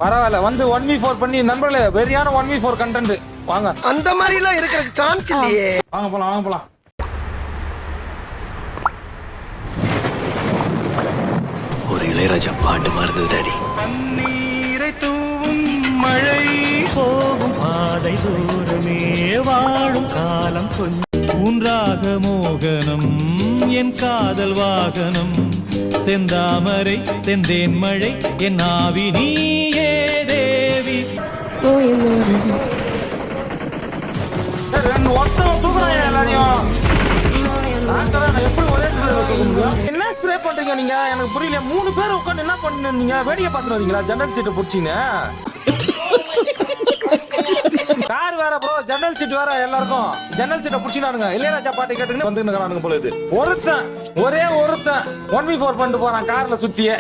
பரவாயில்ல வந்து 1v4 பண்ணி நண்பர்களே வெறியான 1v4 கண்டென்ட் வாங்க. அந்த மாதிரி எல்லாம் இருக்கிற சான்ஸ் இல்லையே. வாங்க போலாம். ஒரு இளையராஜா பாட்டு மாதிரி டாடி. கண்ணீரை தூவும் மழை போகும் பாதை தூரமே வாழும் காலம் கொஞ்சம் ஊன்றாக மோகனம் என் காதல் வாகனம் செந்தாமரை செந்தேன் மழை என் ஆவி நீயே தேவி. ஒருத்தன் தூக்குறாங்க எல்லாரையும். எப்படி ஒரே என்ன ஸ்ப்ரே பண்றீங்க நீங்க? எனக்கு புரியல. 3 பேர் உட்காந்து என்ன பண்ணீங்க? வேடிக்கை பார்த்துட்டு வரீங்களா? ஜன்னல் சீட்டை பிடிச்சிங்க கார் வேற ப்ரோ, ஜன்னல் சீட் வேற. எல்லாருக்கும் ஜன்னல் சீட்டை பிடிச்சினானுங்க. இளையராஜா பாட்டு கேட்டுக்கிட்டு வந்துருக்கானுங்க போல. இது ஒருத்தன் ஒரே ஒருத்தன் 1v4 பண்ணிட்டு போறான் கார்ல சுத்தியே.